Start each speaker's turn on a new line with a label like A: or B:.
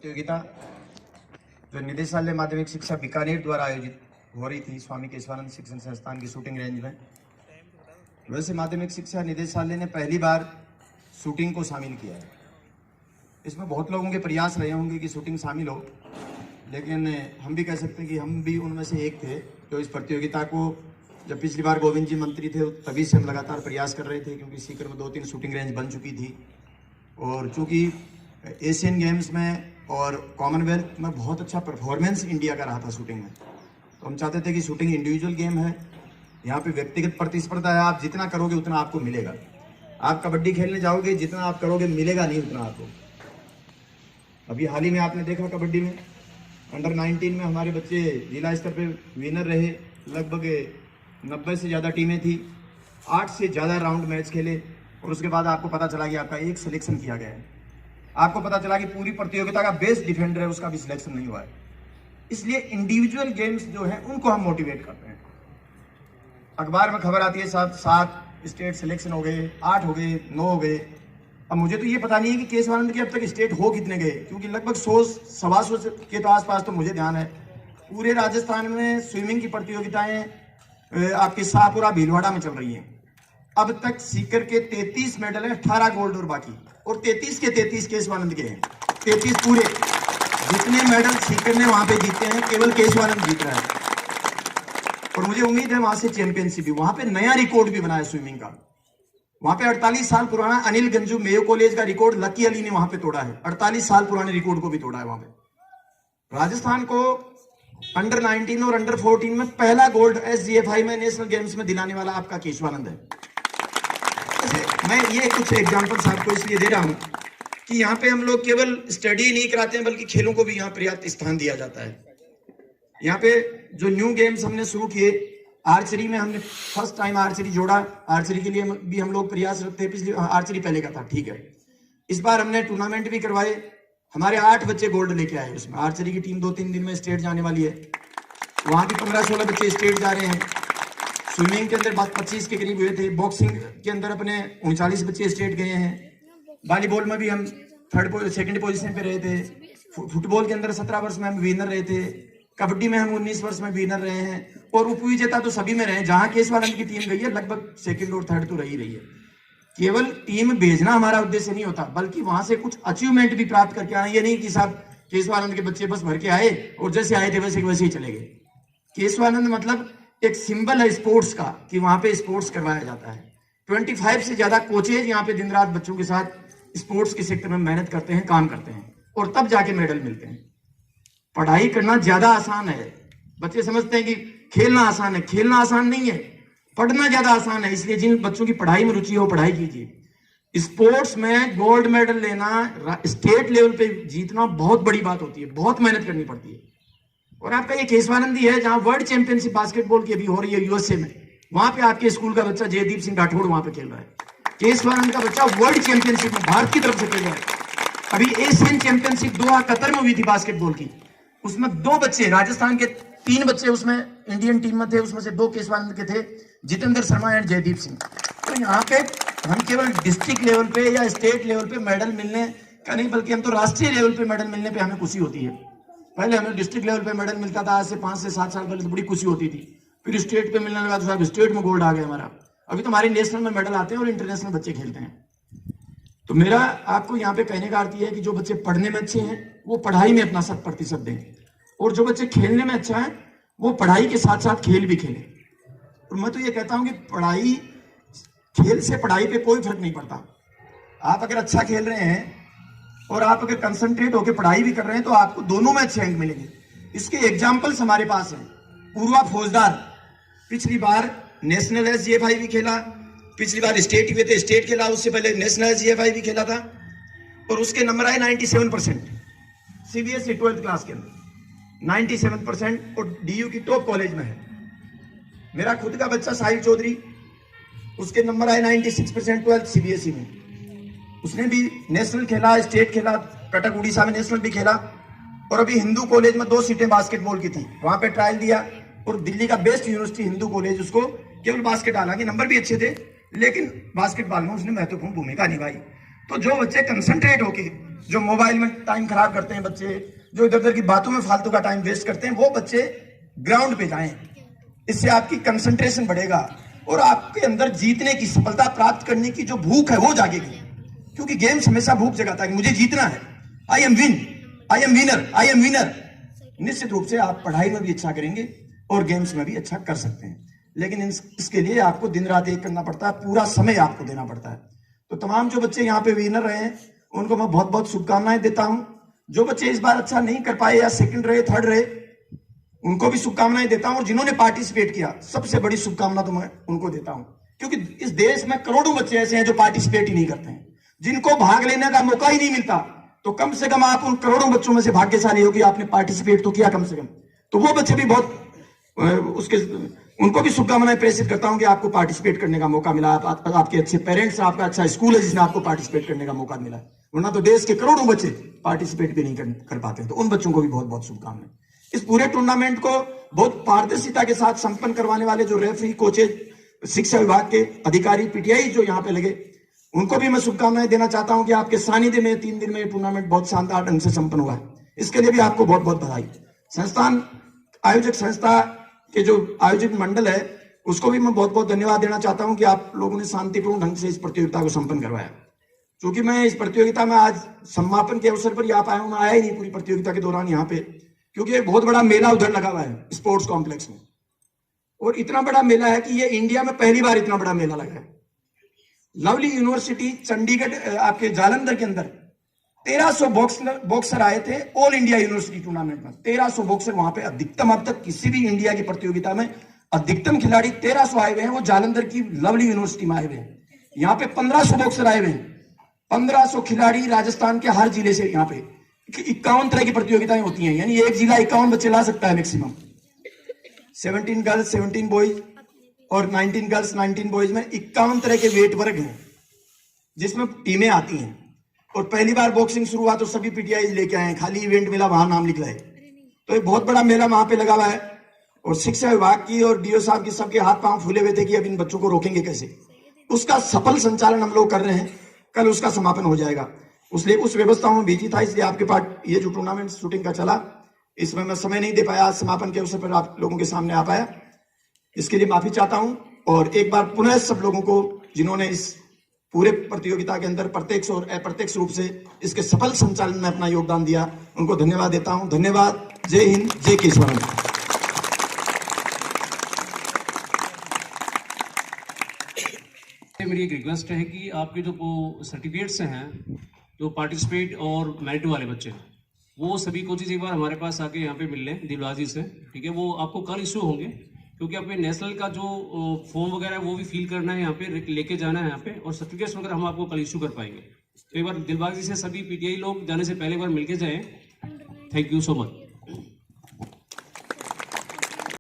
A: प्रतियोगिता जो निदेशालय माध्यमिक शिक्षा बीकानेर द्वारा आयोजित हो रही थी स्वामी केशवानंद शिक्षण संस्थान की शूटिंग रेंज में। वैसे माध्यमिक शिक्षा निदेशालय ने पहली बार शूटिंग को शामिल किया है। इसमें बहुत लोगों के प्रयास रहे होंगे कि शूटिंग शामिल हो, लेकिन हम भी कह सकते हैं कि हम भी उनमें से एक थे जो इस प्रतियोगिता को, जब पिछली बार गोविंद जी मंत्री थे तभी से हम लगातार प्रयास कर रहे थे, क्योंकि सीकर में 2-3 शूटिंग रेंज बन चुकी थी और चूँकि एशियन गेम्स में और कॉमनवेल्थ में बहुत अच्छा परफॉर्मेंस इंडिया का रहा था शूटिंग में, तो हम चाहते थे कि शूटिंग इंडिविजुअल गेम है, यहाँ पे व्यक्तिगत प्रतिस्पर्धा है, आप जितना करोगे उतना आपको मिलेगा। आप कबड्डी खेलने जाओगे, जितना आप करोगे मिलेगा नहीं उतना आपको। अभी हाल ही में आपने देखा कबड्डी में अंडर 19 में हमारे बच्चे जिला स्तर पे विनर रहे। लगभग 90 से ज़्यादा टीमें थी, 8 से ज़्यादा राउंड मैच खेले और उसके बाद आपको पता चला कि आपका एक सिलेक्शन किया गया है। आपको पता चला कि पूरी प्रतियोगिता का बेस्ट डिफेंडर है, उसका भी सिलेक्शन नहीं हुआ है। इसलिए इंडिविजुअल गेम्स जो है उनको हम मोटिवेट करते हैं। अखबार में खबर आती है 7 स्टेट सिलेक्शन हो गए, 8 हो गए, 9 हो गए। अब मुझे तो ये पता नहीं है कि केशवानंद के अब तक स्टेट हो कितने गए, क्योंकि लगभग 100-125 के तो आसपास तो मुझे ध्यान है। पूरे राजस्थान में स्विमिंग की प्रतियोगिताएं आपके शाहपुरा भीलवाड़ा में चल रही हैं। अब तक सीकर के 33 मेडल हैं, 18 गोल्ड और बाकी, और 33 के 33 केशवानंद के हैं। 33 पूरे जितने मेडल सीकर ने वहां पे जीते हैं केवल केशवानंद जीत रहा है। और मुझे उम्मीद है वहां से चैंपियनशिप भी, वहां पे नया रिकॉर्ड भी बनाया स्विमिंग का। वहां पे 48 साल पुराना अनिल गंजू मेयो कॉलेज का रिकॉर्ड लकी अली ने वहां पे तोड़ा है। 48 साल पुराने रिकॉर्ड को भी तोड़ा है वहां पे। राजस्थान को अंडर 19 और अंडर 14 में पहला गोल्ड SGFI में नेशनल गेम्स में दिलाने वाला आपका केशवानंद है। मैं ये कुछ एग्जांपल्स आपको इसलिए दे रहा हूं कि यहाँ पे हम लोग केवल स्टडी नहीं कराते हैं, बल्कि खेलों को भी यहाँ पर्याप्त स्थान दिया जाता है। यहाँ पे जो न्यू गेम्स हमने शुरू किए, आर्चरी में हमने फर्स्ट टाइम आर्चरी जोड़ा। आर्चरी के लिए भी हम लोग प्रयासरत थे। पिछली आर्चरी पहले का था, ठीक है। इस बार हमने टूर्नामेंट भी करवाए, हमारे 8 बच्चे गोल्ड लेके आए। उसमें आर्चरी की टीम 2-3 दिन में स्टेट जाने वाली है। वहां भी 15-16 बच्चे स्टेट जा रहे हैं। स्विमिंग के अंदर 25 के करीब हुए थे। बॉक्सिंग के अंदर अपने 39 बच्चे स्टेट गए हैं। वॉलीबॉल में भी हम सेकंड पोजीशन पे रहे थे। फुटबॉल के अंदर 17 वर्ष में हम विनर रहे थे। कबड्डी में हम 19 वर्ष में विनर रहे हैं और उपविजेता तो सभी में रहे हैं। जहां केशवानंद की टीम गई है लगभग सेकंड और थर्ड तो रही है। केवल टीम भेजना हमारा उद्देश्य नहीं होता, बल्कि वहां से कुछ अचीवमेंट भी प्राप्त करके आए। ये नहीं कि साहब केशवानंद के बच्चे बस भर के आए और जैसे आए थे वैसे ही चले गए। केशवानंद मतलब एक सिंबल है स्पोर्ट्स का, कि वहां पे स्पोर्ट्स करवाया जाता है। 25 से ज्यादा कोचेज यहाँ पे दिन रात बच्चों के साथ स्पोर्ट्स के सेक्टर में मेहनत करते हैं, काम करते हैं, और तब जाके मेडल मिलते हैं। पढ़ाई करना ज्यादा आसान है। बच्चे समझते हैं कि खेलना आसान है, खेलना आसान नहीं है, पढ़ना ज्यादा आसान है। इसलिए जिन बच्चों की पढ़ाई में रुचि हो पढ़ाई कीजिए। स्पोर्ट्स में गोल्ड मेडल लेना, स्टेट लेवल पे जीतना बहुत बड़ी बात होती है, बहुत मेहनत करनी पड़ती है। और आपका ये केशवानंद ही है जहां वर्ल्ड चैंपियनशिप बास्केटबॉल की अभी हो रही है USA में, वहां पे आपके स्कूल का बच्चा जयदीप सिंह राठौड़ वहां पे खेल रहा है। केशवानंद का बच्चा वर्ल्ड चैंपियनशिप में भारत की तरफ से खेल रहा है। अभी एशियन चैंपियनशिप दोहा कतर में हुई थी बास्केटबॉल की, उसमें 2 बच्चे, राजस्थान के 3 बच्चे उसमें इंडियन टीम में थे, उसमें से 2 केशवानंद के थे, जितेंद्र शर्मा एंड जयदीप सिंह। तो यहाँ पे हम केवल डिस्ट्रिक्ट लेवल पे या स्टेट लेवल पे मेडल मिलने का नहीं, बल्कि हम तो राष्ट्रीय लेवल पे मेडल मिलने पे हमें खुशी होती है। पहले हमें डिस्ट्रिक्ट लेवल पे मेडल मिलता था, आज से 5 से 7 साल पहले तो बड़ी खुशी होती थी। फिर स्टेट पे मिलने लगा तो साहब स्टेट में गोल्ड आ गया हमारा। अभी तो हमारे नेशनल में मेडल आते हैं और इंटरनेशनल बच्चे खेलते हैं। तो मेरा आपको यहाँ पे कहने का अर्थ यह है कि जो बच्चे पढ़ने में अच्छे हैं वो पढ़ाई में अपना 100% दें, और जो बच्चे खेलने में अच्छा है वो पढ़ाई के साथ साथ खेल भी खेलें। और मैं तो ये कहता हूं कि पढ़ाई, खेल से पढ़ाई पे कोई फर्क नहीं पड़ता। आप अगर अच्छा खेल रहे हैं और आप अगर कंसंट्रेट होकर पढ़ाई भी कर रहे हैं तो आपको दोनों में अच्छे अंक मिलेंगे। इसके एग्जाम्पल्स हमारे पास हैं। पूर्वा फौजदार पिछली बार नेशनल SGFI भी खेला, पिछली बार स्टेट हुए थे, स्टेट खेला, उससे पहले नेशनल SGFI भी खेला था और उसके नंबर आए 97%। CBSE 12th क्लास के अंदर 97% और DU की टॉप कॉलेज में है। मेरा खुद का बच्चा साहिल चौधरी, उसके नंबर आए 96% 12th CBSE में। उसने भी नेशनल खेला, स्टेट खेला, कटक उड़ीसा में नेशनल भी खेला, और अभी हिंदू कॉलेज में 2 सीटें बास्केटबॉल की थी, वहां पे ट्रायल दिया और दिल्ली का बेस्ट यूनिवर्सिटी हिंदू कॉलेज उसको केवल बास्केट, हालांकि नंबर भी अच्छे थे लेकिन बास्केटबॉल में उसने महत्वपूर्ण भूमिका निभाई। तो जो बच्चे कंसंट्रेट होके, जो मोबाइल में टाइम खराब करते हैं बच्चे, जो इधर उधर की बातों में फालतू का टाइम वेस्ट करते हैं, वो बच्चे ग्राउंड पे जाएं। इससे आपकी कंसंट्रेशन बढ़ेगा और आपके अंदर जीतने की, सफलता प्राप्त करने की जो भूख है वो जागेगी। क्योंकि गेम्स हमेशा भूख जगाता है कि मुझे जीतना है, I am winner, I am winner. निश्चित रूप से आप पढ़ाई में भी अच्छा करेंगे और गेम्स में भी अच्छा कर सकते हैं, लेकिन इसके लिए आपको दिन रात एक करना पड़ता है, पूरा समय आपको देना पड़ता है। तो तमाम जो बच्चे यहाँ पे विनर रहे हैं उनको मैं बहुत बहुत शुभकामनाएं देता हूं। जो बच्चे इस बार अच्छा नहीं कर पाए या सेकंड रहे, थर्ड रहे, उनको भी शुभकामनाएं देता हूं। और जिन्होंने पार्टिसिपेट किया, सबसे बड़ी शुभकामना तो मैं उनको देता हूं, क्योंकि इस देश में करोड़ों बच्चे ऐसे हैं जो पार्टिसिपेट ही नहीं करते हैं, जिनको भाग लेने का मौका ही नहीं मिलता। तो कम से कम आप उन करोड़ों बच्चों में से भाग्यशाली हो कि आपने पार्टिसिपेट तो किया कम से कम। तो वो बच्चे भी बहुत उनको भी शुभकामनाएं प्रेषित करता हूं कि आपको पार्टिसिपेट करने का मौका मिला, आपके अच्छे पेरेंट्स, आपका अच्छा स्कूल है जिसने आपको पार्टिसिपेट करने का मौका मिला। वरना तो देश के करोड़ों बच्चे पार्टिसिपेट भी नहीं कर पाते। तो उन बच्चों को भी बहुत बहुत शुभकामनाएं। इस पूरे टूर्नामेंट को बहुत पारदर्शिता के साथ संपन्न करवाने वाले जो रेफरी, कोचेज, शिक्षा विभाग के अधिकारी, पीटीआई जो यहाँ पे लगे, उनको भी मैं शुभकामनाएं देना चाहता हूं कि आपके सानिध्य में 3 दिन में ये टूर्नामेंट बहुत शानदार ढंग से संपन्न हुआ है। इसके लिए भी आपको बहुत बहुत बधाई। संस्थान आयोजक संस्था के जो आयोजक मंडल है उसको भी मैं बहुत बहुत धन्यवाद देना चाहता हूं कि आप लोगों ने शांतिपूर्ण ढंग से इस प्रतियोगिता को संपन्न करवाया। क्योंकि मैं इस प्रतियोगिता में आज समापन के अवसर पर यहाँ पे आया हूं, मैं आया ही नहीं पूरी प्रतियोगिता के दौरान यहाँ पे, क्योंकि एक बहुत बड़ा मेला उधर लगा हुआ है स्पोर्ट्स कॉम्प्लेक्स में, और इतना बड़ा मेला है कि ये इंडिया में पहली बार इतना बड़ा मेला लगा है। लवली यूनिवर्सिटी चंडीगढ़ आपके जालंधर के अंदर 1300 बॉक्सर आए थे ऑल इंडिया यूनिवर्सिटी टूर्नामेंट में। 1300 बॉक्सर वहां पे अधिकतम, अब तक किसी भी इंडिया की प्रतियोगिता में अधिकतम खिलाड़ी 1300 आए हुए हैं, वो जालंधर की लवली यूनिवर्सिटी में आए हुए हैं। यहाँ पे 1500 बॉक्सर आए हुए हैं, 1500 खिलाड़ी राजस्थान के हर जिले से। यहाँ पे 51 तरह की प्रतियोगिताएं होती हैं, यानी एक जिला 51 बच्चे ला सकता है मैक्सिमम। 17 गर्ल्स 17 बॉयज और 19 गर्ल्स 19 बॉयज में 51 तरह के वेट वर्ग हैं जिसमें टीमें आती हैं। और पहली बार बॉक्सिंग शुरू हुआ तो सभी पीटीआई लेके आए हैं, खाली इवेंट मिला वहां नाम लिखवाए। तो एक बहुत बड़ा मेला वहां पे लगा हुआ है, और शिक्षा विभाग की और डीओ साहब की सबके हाथ पांव फूले हुए थे कि अब इन बच्चों को रोकेंगे कैसे। उसका सफल संचालन हम लोग कर रहे हैं, कल उसका समापन हो जाएगा। उसलिए उस व्यवस्थाओं में बिजी था, इसलिए आपके पास ये जो टूर्नामेंट शूटिंग का चला इसमें मैं समय नहीं दे पाया, आज समापन के अवसर पर आप लोगों के सामने आ पाया, इसके लिए माफी चाहता हूं। और एक बार पुनः सब लोगों को जिन्होंने इस पूरे प्रतियोगिता के अंदर प्रत्यक्ष और अप्रत्यक्ष रूप से इसके सफल संचालन में अपना योगदान दिया, उनको धन्यवाद देता हूं। धन्यवाद। जय हिंद, जय केशवरन।
B: मेरी एक रिक्वेस्ट है कि आपके जो सर्टिफिकेट्स हैं, जो पार्टिसिपेट और मेरिट वाले बच्चे, वो सभी कोचेज एक बार हमारे पास आके यहाँ पे मिल लें दिलबाजी से, ठीक है। वो आपको कल इशू होंगे, क्योंकि अपने नेशनल का जो फॉर्म वगैरह है वो भी फिल करना है यहाँ पे, लेके जाना है यहाँ पे, और सर्टिफिकेट्स वगैरह हम आपको कल इशू कर पाएंगे। तो एक बार दिलबाजी से सभी पीटीआई लोग जाने से पहले एक बार मिलके जाएं। Thank you so much.